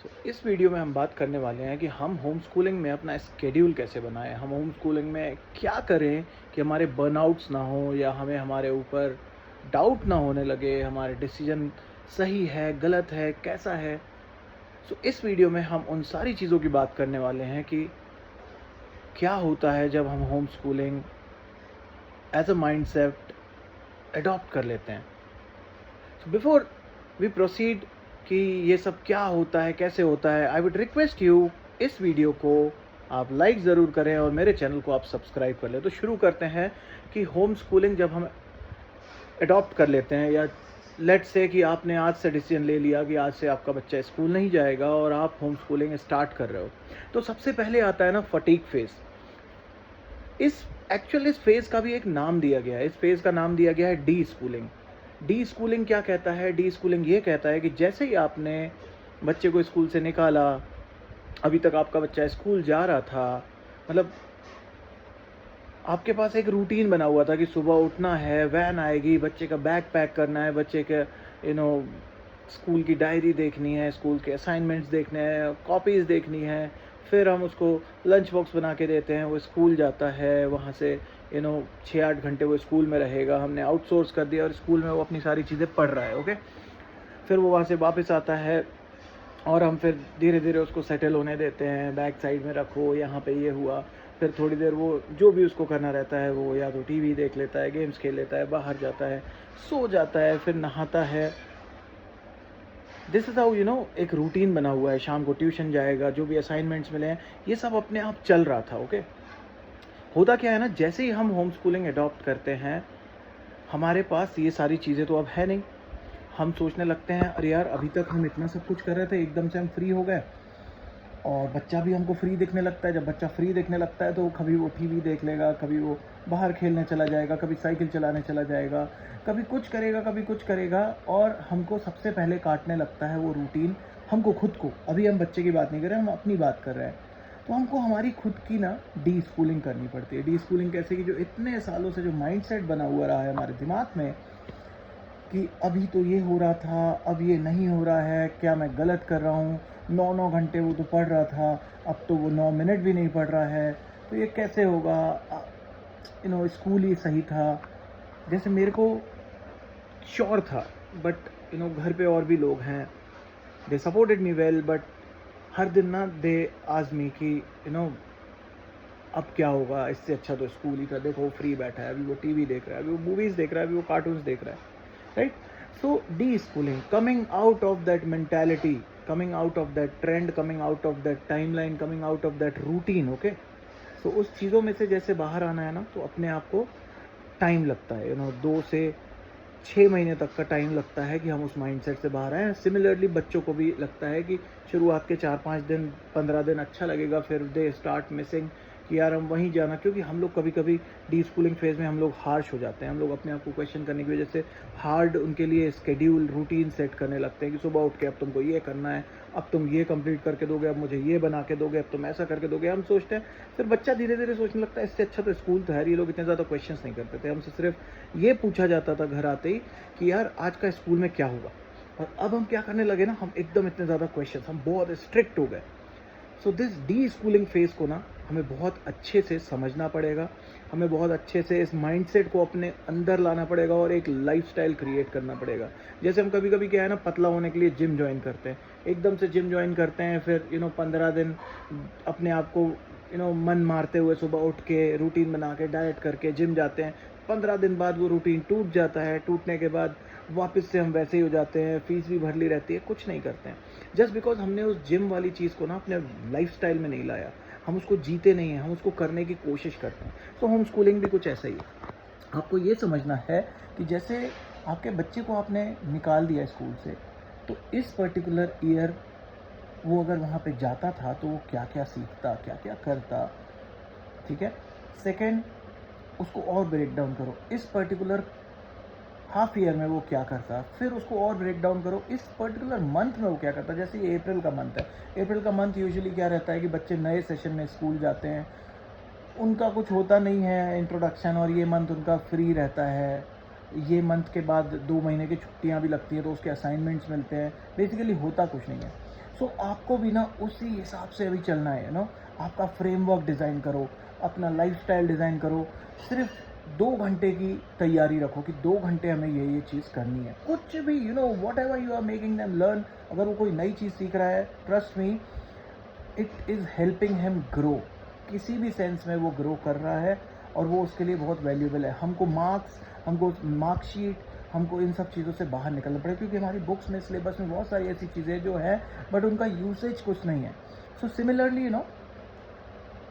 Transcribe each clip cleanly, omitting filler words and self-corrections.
इस वीडियो में हम बात करने वाले हैं कि हम होम स्कूलिंग में अपना स्केड्यूल कैसे बनाएं। हम होम स्कूलिंग में क्या करें कि हमारे बर्नआउट्स ना हो या हमें हमारे ऊपर डाउट ना होने लगे, हमारे डिसीजन सही है गलत है कैसा है। इस वीडियो में हम उन सारी चीज़ों की बात करने वाले हैं कि क्या होता है जब हम home schooling as a mindset adopt कर लेते हैं। बिफोर वी प्रोसीड कि ये सब क्या होता है कैसे होता है, आई वुड रिक्वेस्ट यू इस वीडियो को आप लाइक ज़रूर करें और मेरे चैनल को आप सब्सक्राइब कर लें। तो शुरू करते हैं कि होम स्कूलिंग जब हम अडॉप्ट कर लेते हैं या लेट्स से कि आपने आज से डिसीजन ले लिया कि आज से आपका बच्चा स्कूल नहीं जाएगा और आप होम स्कूलिंग स्टार्ट कर रहे हो, तो सबसे पहले आता है ना फटीग फेज। इस फेज का भी एक नाम दिया गया है। इस फेज का नाम दिया गया है डी स्कूलिंग। डी स्कूलिंग क्या कहता है? डी स्कूलिंग ये कहता है कि जैसे ही आपने बच्चे को स्कूल से निकाला, अभी तक आपका बच्चा स्कूल जा रहा था, मतलब आपके पास एक रूटीन बना हुआ था कि सुबह उठना है, वैन आएगी, बच्चे का बैग पैक करना है, बच्चे के स्कूल की डायरी देखनी है, स्कूल के असाइनमेंट्स देखने हैं, कॉपीज़ देखनी है, फिर हम उसको लंच बॉक्स बना के देते हैं, वो स्कूल जाता है, वहाँ से 6-8 घंटे वो स्कूल में रहेगा, हमने आउटसोर्स कर दिया और स्कूल में वो अपनी सारी चीज़ें पढ़ रहा है। ओके, फिर वो वहाँ से वापस आता है और हम फिर धीरे धीरे उसको सेटल होने देते हैं, बैक साइड में रखो, यहाँ पे ये हुआ। फिर थोड़ी देर वो जो भी उसको करना रहता है, वो या तो टीवी देख लेता है, गेम्स खेल लेता है, बाहर जाता है, सो जाता है, फिर नहाता है। दिस इज़ हाउ एक रूटीन बना हुआ है। शाम को ट्यूशन जाएगा, जो भी असाइनमेंट्स मिले हैं, ये सब अपने आप चल रहा था। ओके, होता क्या है ना, जैसे ही हम होम स्कूलिंग अडॉप्ट करते हैं, हमारे पास ये सारी चीज़ें तो अब है नहीं। हम सोचने लगते हैं अरे यार, अभी तक हम इतना सब कुछ कर रहे थे, एकदम से हम फ्री हो गए और बच्चा भी हमको फ्री दिखने लगता है। जब बच्चा फ्री दिखने लगता है तो कभी वो टीवी देख लेगा, कभी वो बाहर खेलने चला जाएगा, कभी साइकिल चलाने चला जाएगा, कभी कुछ करेगा, कभी कुछ करेगा। और हमको सबसे पहले काटने लगता है वो रूटीन, हमको खुद को। अभी हम बच्चे की बात नहीं कर रहे, हम अपनी बात कर रहे हैं। तो हमको हमारी खुद की ना डी स्कूलिंग करनी पड़ती है। डी स्कूलिंग कैसे कि जो इतने सालों से जो माइंडसेट बना हुआ रहा है हमारे दिमाग में कि अभी तो ये हो रहा था, अब ये नहीं हो रहा है, क्या मैं गलत कर रहा हूँ? 9-9 घंटे वो तो पढ़ रहा था, अब तो वो 9 मिनट भी नहीं पढ़ रहा है, तो ये कैसे होगा? स्कूल ही सही था। जैसे मेरे को श्योर था, बट घर पे और भी लोग हैं, they supported me well, but हर दिन ना दे आज मी कि अब क्या होगा, इससे अच्छा तो स्कूल ही था। देखो फ्री बैठा है, अभी वो टीवी देख रहा है, अभी वो मूवीज़ देख रहा है, अभी वो कार्टून्स देख रहा है, right? So de-schooling, coming out of that mentality, coming out of that trend, coming out of that timeline, coming out of that routine, okay? So उस चीज़ों में से जैसे बाहर आना है ना, तो अपने आप को टाइम लगता है, 2 से 6 महीने तक का टाइम लगता है कि हम उस माइंडसेट से बाहर आएँ। सिमिलरली बच्चों को भी लगता है कि शुरुआत के 4-5 दिन, 15 दिन अच्छा लगेगा, फिर दे स्टार्ट मिसिंग कि यार हम वहीं जाना। क्योंकि हम लोग कभी-कभी डी स्कूलिंग फेज़ में हम लोग हार्श हो जाते हैं। हम लोग अपने आप को क्वेश्चन करने की वजह से हार्ड उनके लिए शेड्यूल, रूटीन सेट करने लगते हैं कि सुबह उठ के अब तुमको ये करना है, अब तुम ये कंप्लीट करके दोगे, अब मुझे ये बना के दोगे, अब तुम ऐसा करके दोगे। हम सोचते हैं, फिर बच्चा धीरे-धीरे सोचने लगता है इससे अच्छा तो स्कूल था यार, ये लोग इतने ज़्यादा क्वेश्चंस नहीं करते थे। हमसे सिर्फ ये पूछा जाता था घर आते ही कि यार आज का स्कूल में क्या हुआ? और अब हम क्या करने लगे ना, हम एकदम इतने ज़्यादा क्वेश्चंस, हम बहुत स्ट्रिक्ट हो गए। So this D schooling phase को ना हमें बहुत अच्छे से समझना पड़ेगा, हमें बहुत अच्छे से इस माइंडसेट को अपने अंदर लाना पड़ेगा और एक लाइफस्टाइल क्रिएट करना पड़ेगा। जैसे हम कभी-कभी क्या है ना, पतला होने के लिए जिम जॉइन करते हैं, एकदम से जिम जॉइन करते हैं, फिर 15 दिन अपने आप को मन मारते हुए सुबह उठ के रूटीन बना के डाइट करके जिम जाते हैं। 15 दिन बाद वो रूटीन टूट जाता है, टूटने के बाद वापस से हम वैसे ही हो जाते हैं, फीस भी भर ली रहती है, कुछ नहीं करते हैं। जस्ट बिकॉज़ हमने उस जिम वाली चीज़ को ना अपने लाइफ़स्टाइल में नहीं लाया, हम उसको जीते नहीं हैं, हम उसको करने की कोशिश करते हैं। तो होम स्कूलिंग भी कुछ ऐसा ही है। आपको ये समझना है कि जैसे आपके बच्चे को आपने निकाल दिया स्कूल से, तो इस पर्टिकुलर ईयर वो अगर वहाँ पे जाता था तो वो क्या-क्या सीखता, क्या-क्या करता, ठीक है? सेकंड, उसको और ब्रेक डाउन करो, इस पर्टिकुलर हाफ ईयर में वो क्या करता, फिर उसको और ब्रेक डाउन करो इस पर्टिकुलर मंथ में वो क्या करता। जैसे ये अप्रैल का मंथ है, अप्रैल का मंथ यूजुअली क्या रहता है कि बच्चे नए सेशन में स्कूल जाते हैं, उनका कुछ होता नहीं है इंट्रोडक्शन, और ये मंथ उनका फ्री रहता है। ये मंथ के बाद 2 महीने की छुट्टियां भी लगती हैं, तो उसके असाइनमेंट्स मिलते हैं, बेसिकली होता कुछ नहीं है। सो आपको भी ना उसी हिसाब से अभी चलना है, आपका फ्रेमवर्क डिज़ाइन करो, अपना लाइफस्टाइल डिज़ाइन करो। सिर्फ 2 घंटे की तैयारी रखो कि 2 घंटे हमें ये चीज़ करनी है। कुछ भी whatever you are making them learn, अगर वो कोई नई चीज़ सीख रहा है, trust me, it is helping him grow. किसी भी सेंस में वो ग्रो कर रहा है और वो उसके लिए बहुत वैल्यूएबल है। हमको मार्कशीट, हमको इन सब चीज़ों से बाहर निकलना पड़ेगा, क्योंकि हमारी बुक्स में, सिलेबस में बहुत सारी ऐसी चीज़ें जो हैं बट उनका यूसेज कुछ नहीं है। सो सिमिलरली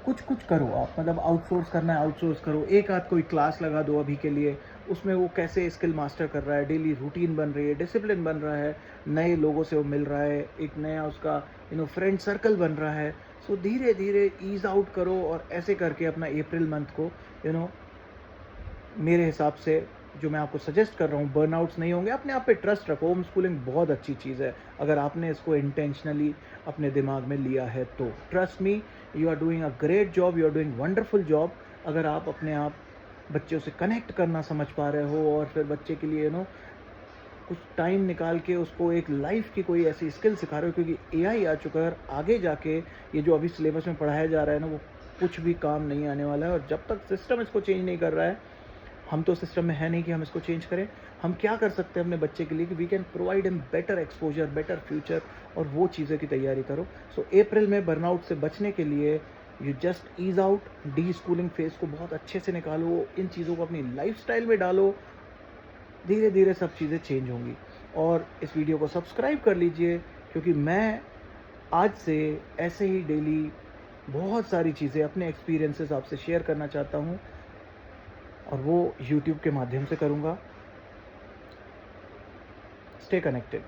कुछ करो आप, मतलब आउटसोर्स करना है आउटसोर्स करो, एक आध कोई क्लास लगा दो अभी के लिए, उसमें वो कैसे स्किल मास्टर कर रहा है, डेली रूटीन बन रही है, डिसिप्लिन बन रहा है, नए लोगों से वो मिल रहा है, एक नया उसका फ्रेंड सर्कल बन रहा है। सो धीरे धीरे ईज आउट करो और ऐसे करके अपना अप्रैल मंथ को मेरे हिसाब से जो मैं आपको सजेस्ट कर रहा हूँ, बर्नआउट्स नहीं होंगे। अपने आप पे ट्रस्ट रखो। होम स्कूलिंग बहुत अच्छी चीज़ है अगर आपने इसको इंटेंशनली अपने दिमाग में लिया है तो। Trust me, you are doing a great job, you are doing wonderful job. अगर आप अपने आप बच्चों से कनेक्ट करना समझ पा रहे हो और फिर बच्चे के लिए कुछ टाइम निकाल के उसको एक लाइफ की कोई ऐसी स्किल सिखा रहे हो, क्योंकि एआई आ चुका है, आगे जाके ये जो अभी सिलेबस में पढ़ाया जा रहा है वो कुछ भी काम नहीं आने वाला है। और जब तक सिस्टम इसको चेंज नहीं कर रहा है, हम तो सिस्टम में है नहीं कि हम इसको चेंज करें। हम क्या कर सकते हैं अपने बच्चे के लिए कि we can provide him better exposure, better future, और वो चीज़ों की तैयारी करो। सो अप्रैल में बर्नआउट से बचने के लिए you just ease out, deschooling phase को बहुत अच्छे से निकालो, इन चीज़ों को अपनी लाइफस्टाइल में डालो। धीरे धीरे सब चीज़ें चेंज होंगी। और इस वीडियो को सब्सक्राइब कर लीजिए, क्योंकि मैं आज से ऐसे ही डेली बहुत सारी चीज़ें, अपने एक्सपीरियंसेस आपसे शेयर करना चाहता हूँ, और वो यूट्यूब के माध्यम से करूँगा। Stay connected.